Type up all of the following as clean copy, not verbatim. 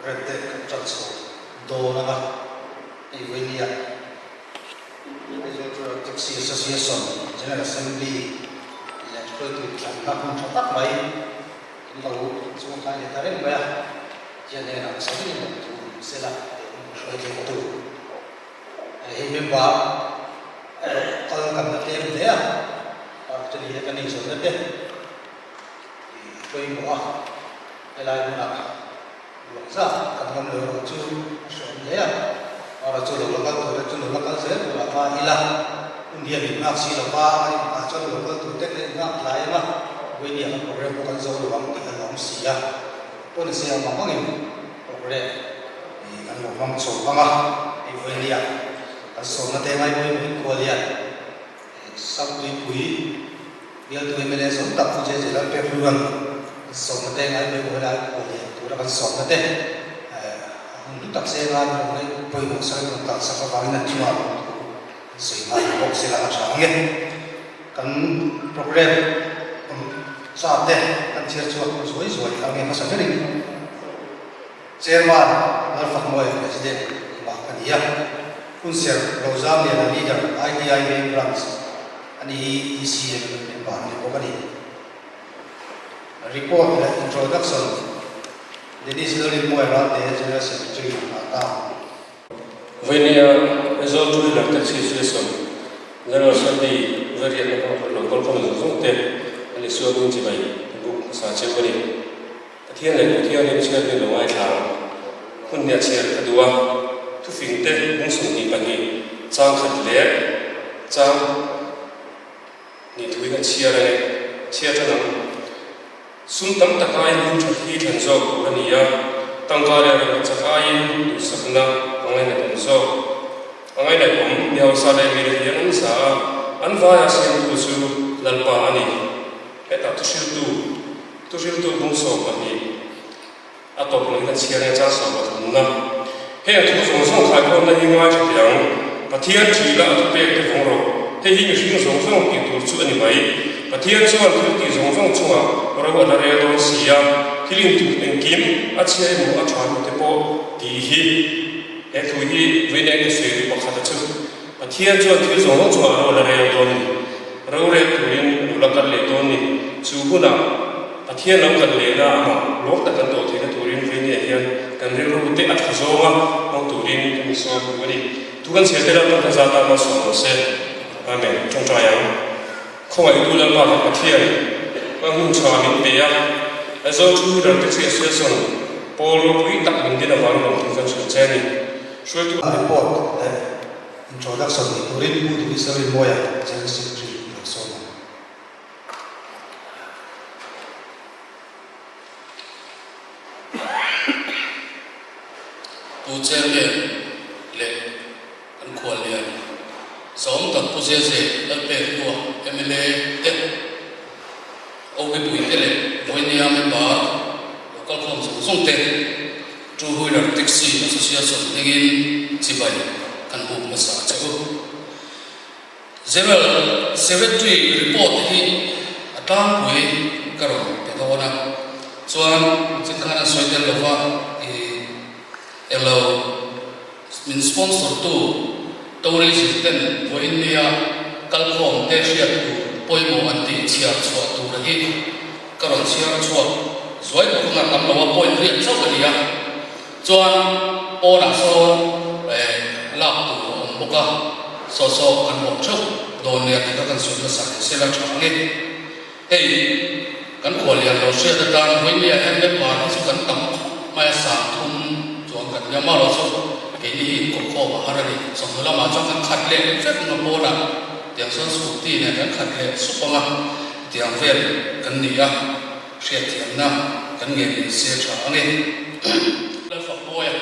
Grande Chacho Dona Iwinia Taxi Association General Assembly Electrical Transport Tratak Mai Lalu semua kaya tarik bayar jadi nak sekali itu sila sebagai itu ini memang kalau kan nanti dia jadi kan ini sudah deh itu yang muah elai muah luasa kan kamu lewat tu sudah orang tu lokal saya berapa ilah dia bimak si lepas macam lokal tu tak nak lain lah ini yang program bukan jauh luang kita dalam sia pun saya mamang ini program ini kan mamang soalnya ini dia soalnya tema ini kualian satu pui dia tu email so tak punya jalan peruan soalnya tema ini kualian tu kan soalnya teh untuk tak saya kan mulai pui saya tak sekarang ini cuma saya nak sila macam kan program saat deh kan cerita suai kami masa kering chairman Alfa Moy presiden bahkan dia unsur lozam yang leader ITI branch ani isi yang bahkan bukan ini report introduction jadi selalu Moy rata general secretary atau Venia result to the taxi association general assembly very local commission and the so doing by book such a very thiên này chưa được ngoài thảo hôn nhà chia kedua tu phim tết cũng sung đi bagi trang khẩn lệ trang ni thui kan chia này chia cho nó sung tâm tất cả những chuyện khi thành do của anh ya tăng cao lên tất cả những sự na anh ấy là thành do anh ấy là cũng điều sao đây vì được những sao anh vai xem tu su lần ba anh ấy eta tu tu bung so bagi atau pun kita siaran jasa buat mana, hei tu song khai pun nak ingat yang, patian cila atau pek tu fungro, hei ini song itu tu ani baik, patian cuman tu song cuma orang ada yang tu siap, hilin tu engkim, aciai mu acuan tu po dihi, tu ini veneng sesuai paksa tu, patian cuman tu song cuma orang ada yang tu ni, orang tu ini ulakar le tu ni, suhuna. Patian lau kan lena ama lok tak kan tu thina turin venia hian kan reu te at khazonga ong turin kan so bani tu kan setela kan zata ma so se amen chong cha yang khoi tu la ba patian ka hun cha min pe ya azo tu da te se se son polo pui tak min dina wang ong tu kan so chani so tu report introduction turin bu di sari moya general secretary so tu chairman le kan kualian som tak pu se pe tua MLA te o ke pui te le voinia member local council song te tu huilar taxi association ngin chibai kan bu masa chabu general secretary report hi atang pui karo te kawana chuan chingkhana soidel lova elo min sponsor tu tori system voinia kalkhom te sia tu poimo anti chia chwa tu rahi karon chia chwa zoi ko na tam lawa point ri chau kania chuan ora so lap tu boka so kan bok chau don ne ta kan su na sa sela changi hey kan kholian lo sia ta kan voinia ende ma su kan tam mai sa thum kan nyama lo so ini ko baharani so lama so kan khatle fet no bola tiang so suti ne kan khatle supanga tiang vel kan nia sia tiang na kan nge se cha ange la fa boya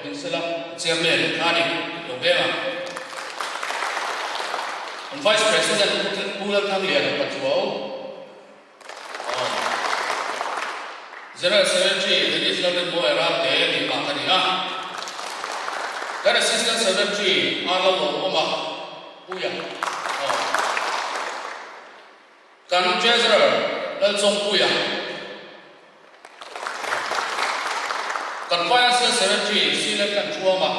in sela chairman kani lo bela and vice president pula thang lia patwa general secretary legislative boy ra te ni ka kani a kan assistant secretary alo oma puya kan treasurer lan song puya kan financial secretary select kan chuama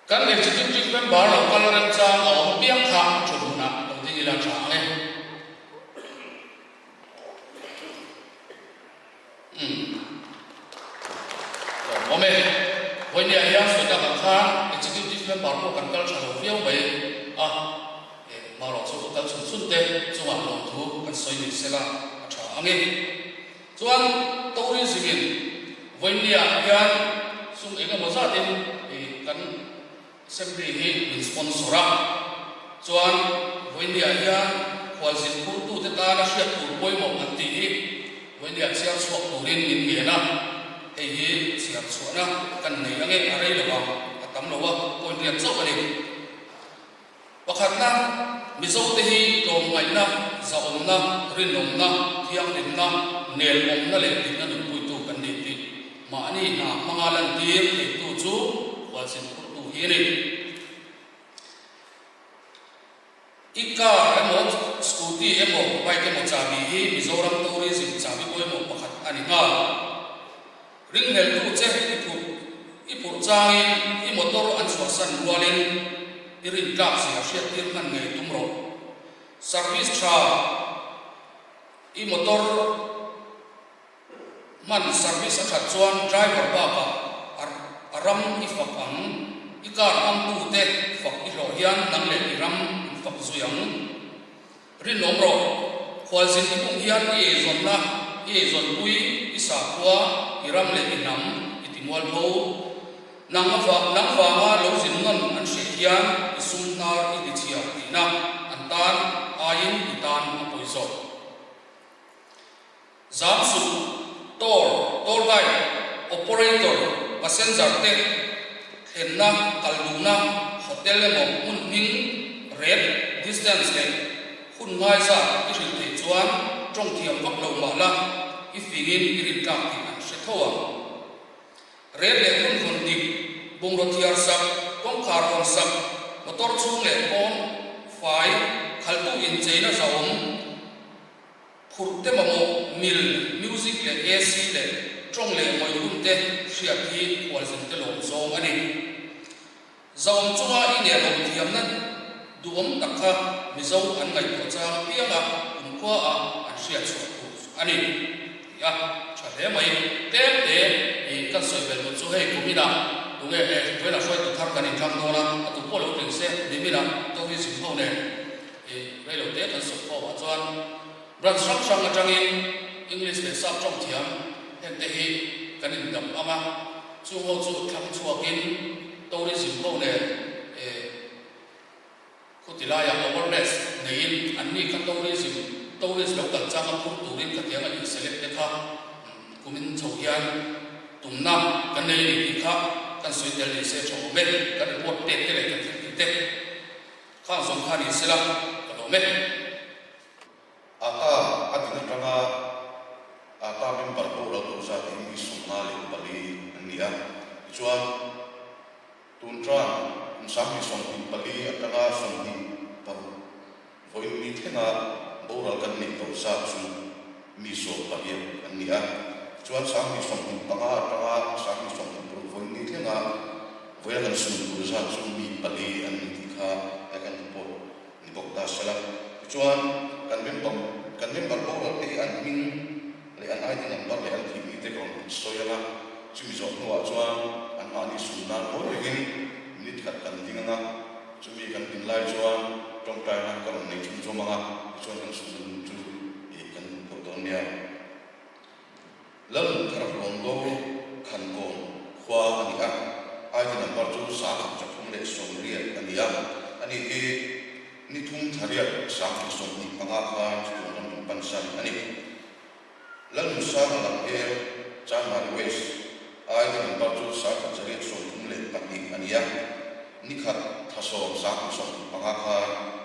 kan executive member lo kalaran chang om piang kham chuna lo ding ila chang ne ome when ya ya so ta khan executive member ko kan kal chalo fiao bai a ma lo so ta sun sun te chuwa lo thu kan soi ni sela cha ange chuan tori zingin when ya hian sum ega mo za tin kan assembly hi sponsora chuan when ya hian khwalzin khur tu te ta na hriat tur poi mo an ti hi when ya sia chhuak turin min nge na hei hi siam chuana kan nei ange arei lawa atam lawa point rian chau ani pakhat na mizo te hi tom ngai na za om na rin om na thiang din na nel om na le din na nu pui tu kan ni ti ma ani na mangalan tir te tu chu khwalzin khur tu hi ni ika emo scooty emo bike emo chabi hi mizoram tourism chabi ko emo pakhat ani nga ring hel tu che ipu changin I motor an suasan rualin irin kap sia hriat tir nan ngai tumro service tra I motor man service athat chuan driver ba ka aram I fakang ikar am tu te fak I ro hian nang le ram fak zuyang rin nomro khwalzin ipum hian zon na zon pui isa kwa iram le inam itimwal pho nang va ma lo zin non an she hian isum nar I chia ina antan ayin itan apoizo zam su tour guide operator passenger te khenna kalduna hotel mo mun ning red distance le khun ngai sa I rin te chuan trong thiam vak lo ma la I fingin irin ka ti an she thowa red le khun khun dik bung ro thiar sak kong khar on sak motor chung le kon fai khaltu in cheina zaum phurte mamo mil music le AC le trong le moi rum te hria thi khwalzin te lo zong ani zaum chunga I ne lo thiam nan duom takha mizo an ngai ko cha pianga khwa a an hria chu ani ya chale mai te kan soi bel mo chu hei kumina dunge toina soi tu thar kan in tham dona tu polo ting se dimina to hi sim ho ne velo te kan so ko wa chuan bran sang atangin English le sap trong thiam hen te hi kan in dam ama chu ho chu thang chuakin tourism ho ne kutilaya awareness nein anni ka tourist local changa phur turin ka tianga in select te kha kumin chhohian tumna kan nei ni kha kan soi tel ni se chho me kan report te le kan te khang som kha ni sela ka lo me aka adina tanga aka member ko lo tu sa ni sumali bali ania chuan tuntran sami som bali atanga som ni par voi mi thena boral kan ni to sa chu mi so bali ania chuan sami som panga atanga sami som voi ni thena voi kan sum tu sa chu mi bali an ni kha akan po ni bok da sala chuan kan member boral te an min le an ai tin number le an thi mi te kon soyala chu mi zo no chuan an ma ni sunan ho begin nit kat kan dinga chumi kan tin lai chuan trong tai na kan nei chung zo manga chuan kan sun chu kan ko don nia lal kar long do kan kon khwa ani a ai tin number chu sa kham chapum le som ria ani a ani e ni thum tharia sa kham som ni panga kha chu non pan san ani lal sa lang e cha ma west ai tin number chu sa kham charia som thum le pani ani a nikhat thaso sa som panga kha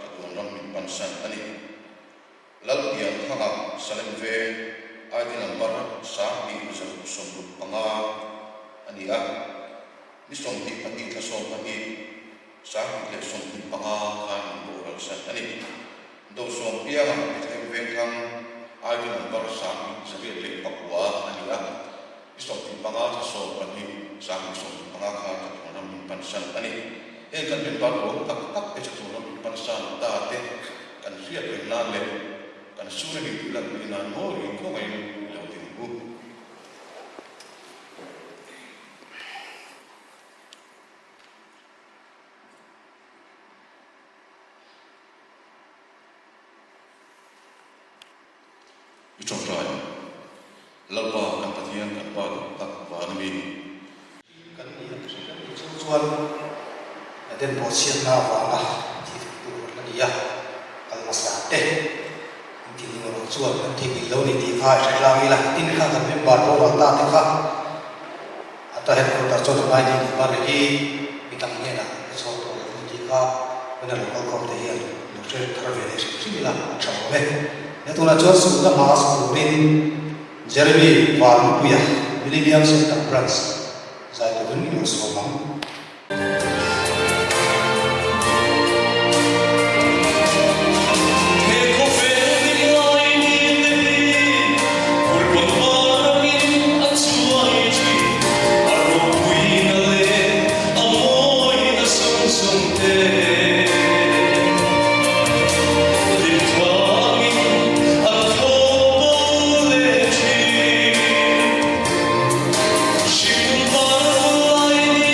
tatun ram min pansan ani lal pian khanga salem ve ai tin number sa mi som panga ani a ni som ti pani thaso pani sa le som panga kha bo rak san ani do som pia ha ti ve khang ai di number sang sabi le pakwa ania iso ti panga so pani sang so panga kha ta nam pansan ani e kan ben bar ro tak tak e chu nam pansan ta te kan ria pe na le kan su ni la ni na no ri ko ngai lo ti bu Ichong rai, lalpa kan patian kan padu tak wani kan ni chuan den bo sian na wa la ti tu kan ya kal masa te ti ni ro chuan kan ti ni lo ni ti kha sa la wi la tin kha kan me bar bo ta te kha ata he ko ta chon mai ni ba re hi mi tang ne na so to ti kha na lo ko te hi lo che thar ve le si la cha ve ne tu na chuan su na ma su bin Jeremy Van Puya Millennium Center Branch Zai tu ni lo so mang She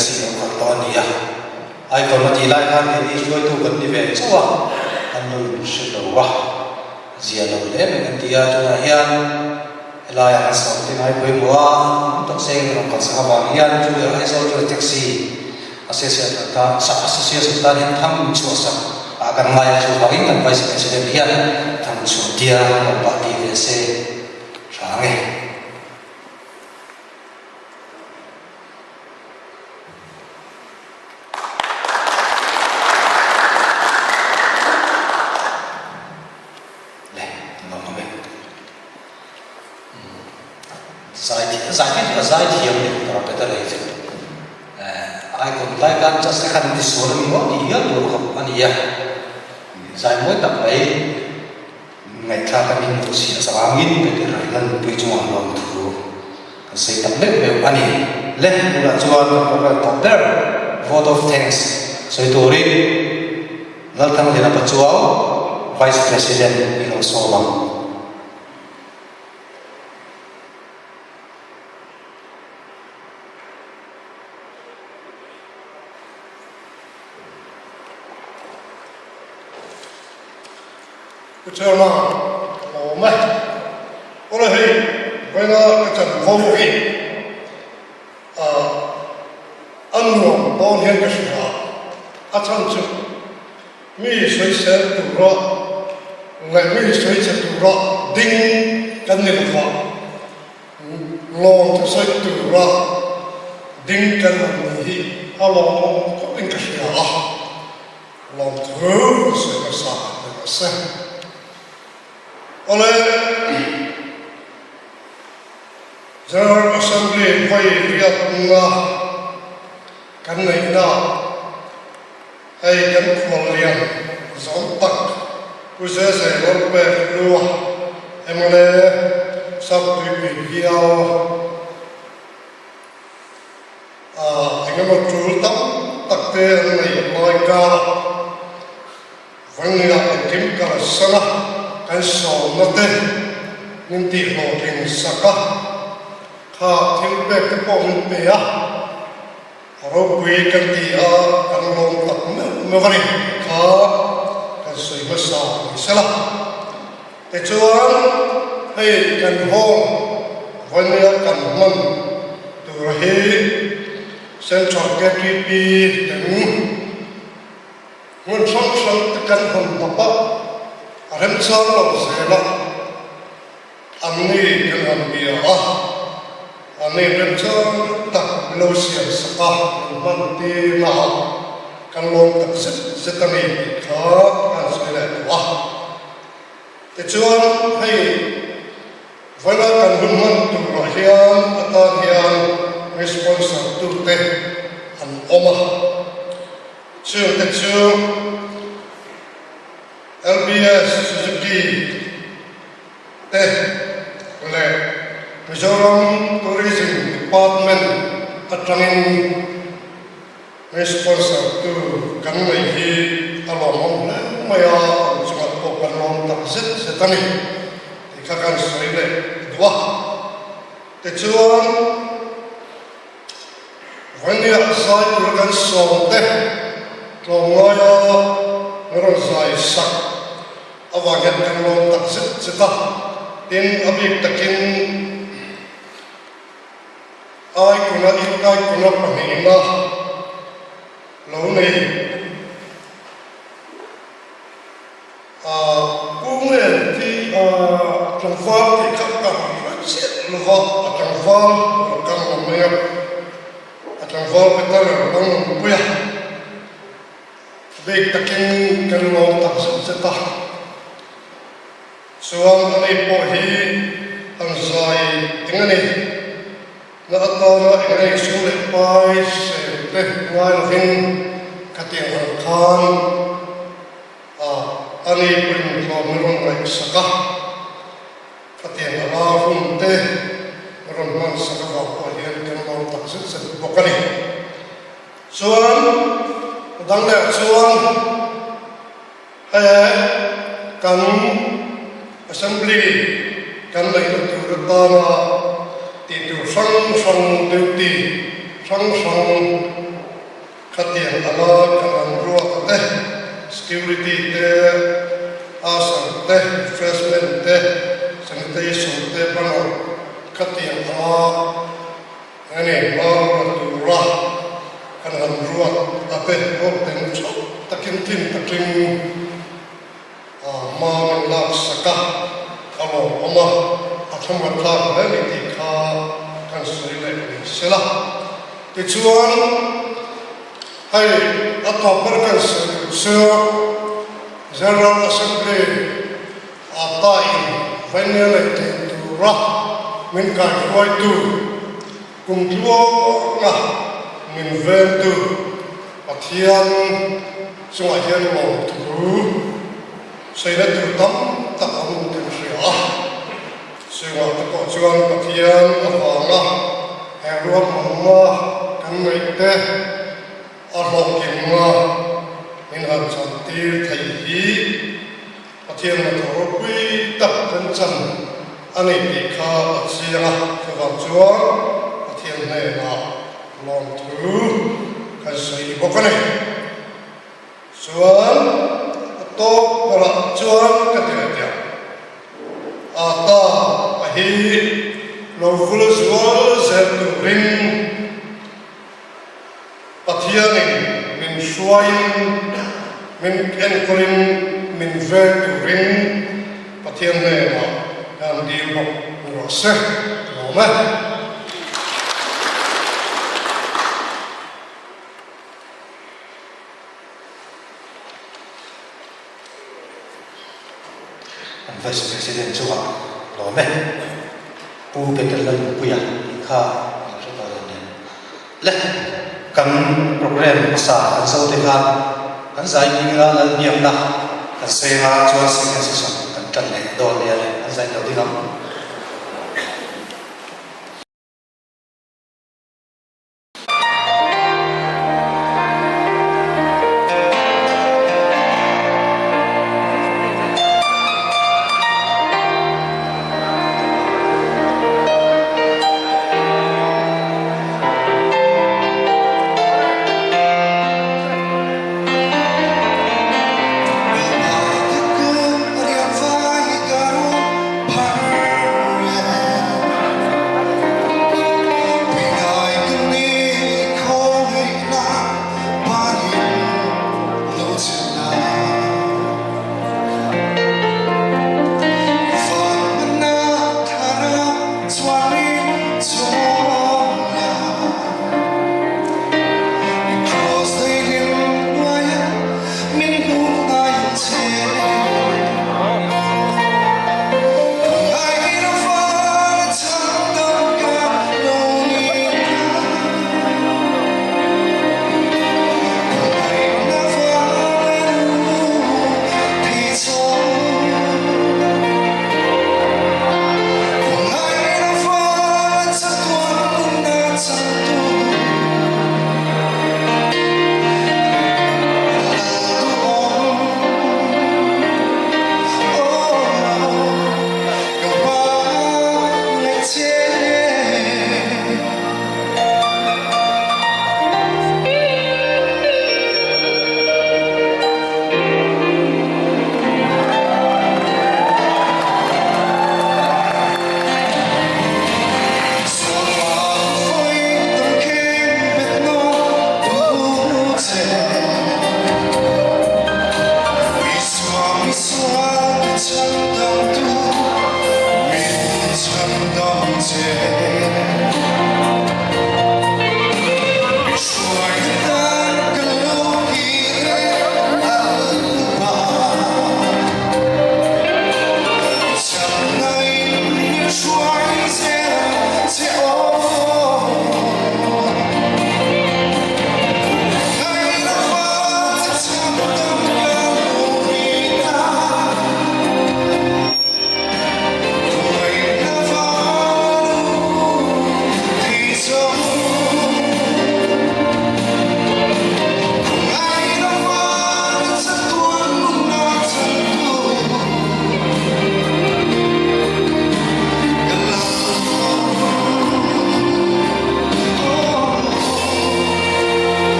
si no khato ania ai kon mati lai khan ni soi tu kan ni ve chawa an nu shilo wa zia lo le men dia tuna hian lai an sa tin ai poi moa tok seng ro ka sa ba hian chu ai so tu taxi association ta sa association ta ni tham chu sa akan mai chu bagi kan vice president hian tham chu dia ba ti ve se range giải thiểm để có cái lời chứ ai cũng lại gan cho sẽ khăn đi số mình có ý nghĩa đồ học anh em giải mỗi tập ấy ngày tra cái mình cũng chỉ là 3.000 cái này lần bây giờ làm thử xây tập nếp về anh em lên cũng là cho nó tập there vote of thanks xây tổ đi lần thằng thì là bắt chúa vice president đi làm số bằng Chairman, mai, ora hei, venga cái trận phong vi, anh hùng bao nhiêu cái sự à, chân chu, mi suy xét tu rõ, ngày mi suy xét tu rõ, đinh cái này là pháp, lòng tu suy tu rõ, đinh cái này hi, lòng có đinh cái sự à, lòng thứ sự cái sao, cái sao. Oleh General Assembly vai Vietnam kan nei na ai kan kholian zon tak ku se se lor pe lu emale sab tu biao engam tu tam tak te nei mai ka vanga kim ka sana kan so na te nin ti ho ring saka kha thil be te po min pe a ro pui kan ti a kan lom tak me vari kha kan soi ma sa sala te chuan hei kan ho vania kan man tu ra he central KTP ten mun sang te kan hon papa Arem sang long sela, amni dengan dia ane rem sang tak belosia saka manti na kan long tak setani kha kan sela wah. Kecuali hai wana kan hunman tu rahian atan hian responsor tu te an oma. Chung te chung LBS Suzuki teh oleh Mizoram Tourism Department atrangin sponsor tu kan lagi alomong maya sangat popular long tak setani dikatakan sekali dua kecuali wanita saya juga sonte longaya merosai sak awagan kan long tak setah tin abik takin ai kuna pahina lo nei kumen ti transfer ti kakak set lo transfer kan namanya transfer betul bang puya baik takin kan long tak setah suam ani pohi anzai ingani na atana ingani sule pai se pe ngai ring katiang khan ani pun thom ron rai saka katiang la hum te ron man saka ba pohi kan long tak set bokani suam dang le suam kan assembly kan lai tu ta ti tu sang duty sang katiang ama kanan ruak te security te asang te refreshment te sanitation te pano katiang ama ngani mauratura kanan ruak ate orten chok takin tin takin ma lak saka alo ama athamat lak le ti kha kan sri le sela ti chuan hai atop berkan se general assembly atai venele te ra min kai khoi tu kum tuo nga min ven tu pathian sunga hian lo tu sei na tu tam ta amu te ria sunga ta ko chuan pathian awanga he ruam ma kan nei te arlokin ma min han chan tir thai hi pathian na thor pui tak kan chan ani ti kha achia ka wa chuan pathian ne na long thu kan sei bokane chuan to para chuan ka ti tia ata a hi lo vul zual zet tu ring pathianin min shuain min enkorin min ver tu ring pathian ne na dan dil bok ro se lo ma Vice President Chua Lome Pu Peterlan Puya Kha Le Kan program sa sau te khan kan zai ni la la niam na kan se ha chua se kan se sam kan tan le do le kan zai lo di lam Ariam vai garu par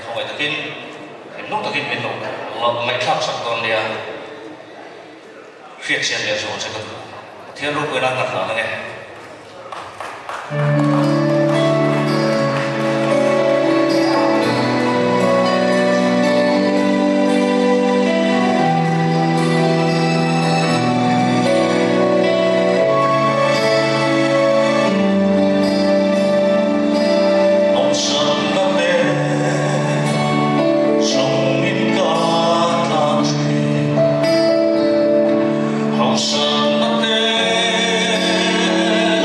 không phải thực hiện lúc thực hiện biến động là mấy thằng sắp toàn đi phiệt chiến để rồi sẽ được thiên lúc người đang đặt nó này Hồng sơn mất tên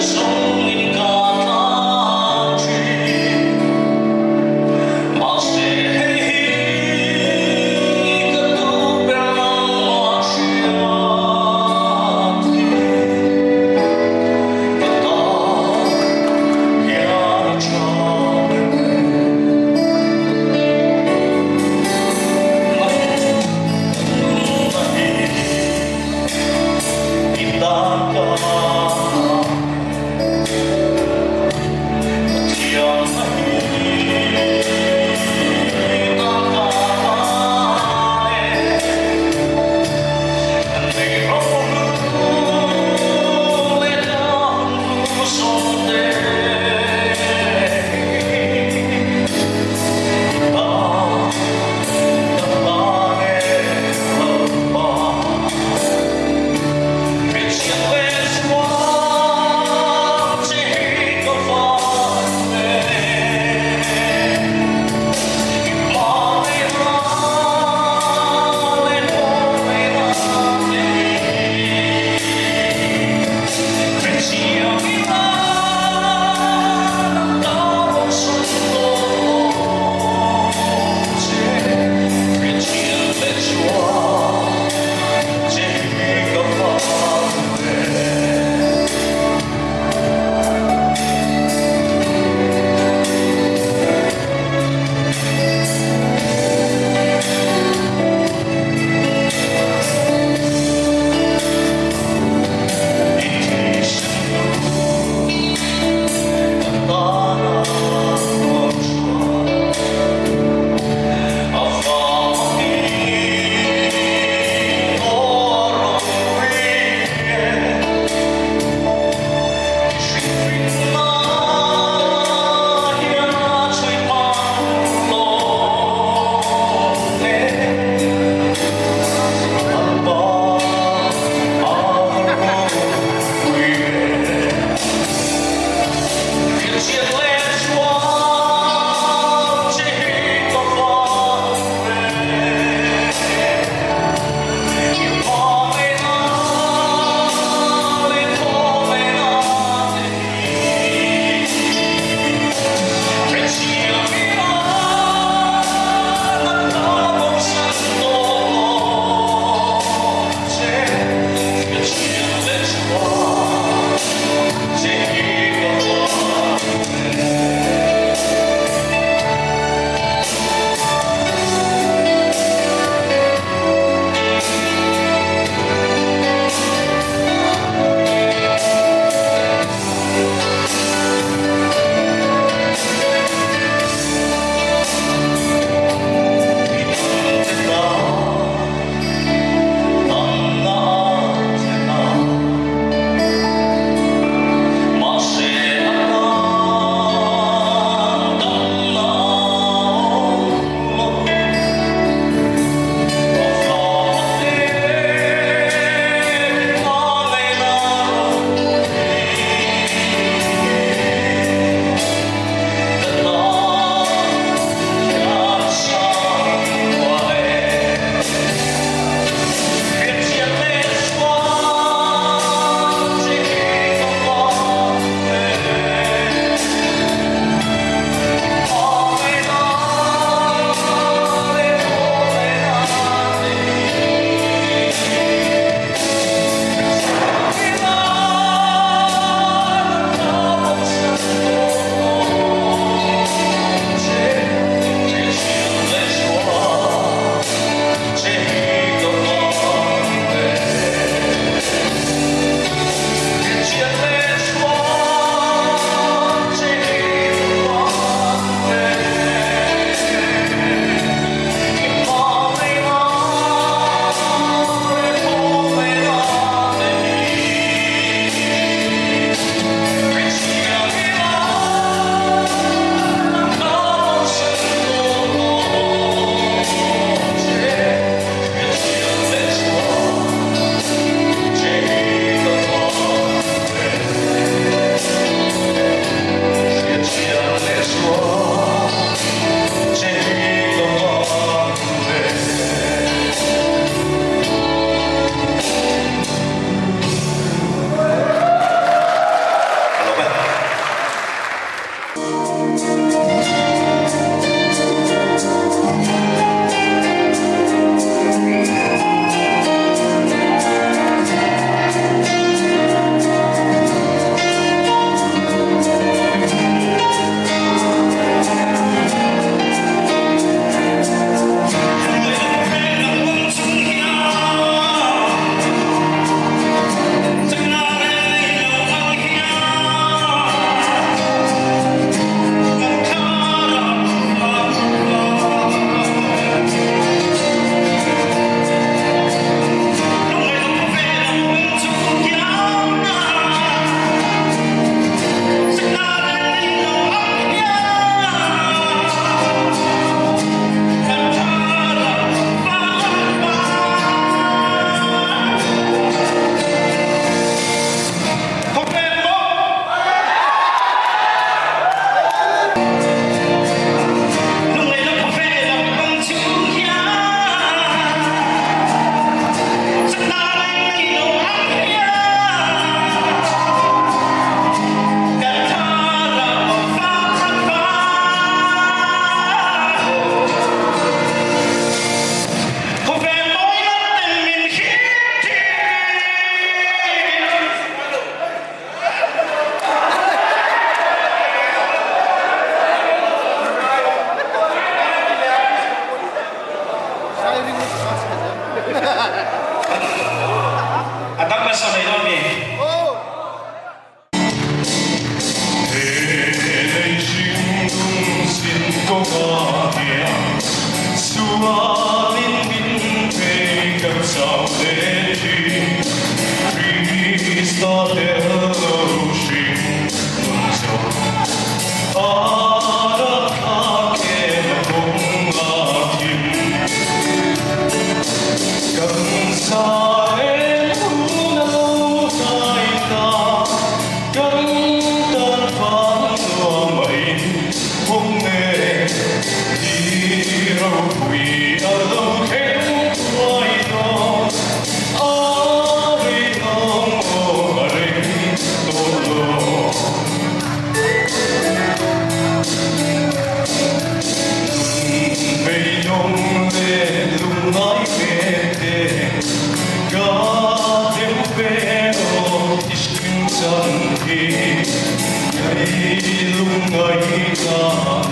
sông in ca dòng lệ lùng nói về thế cả đêm về ô ishkin chẳng khi ngày lùng ngày ta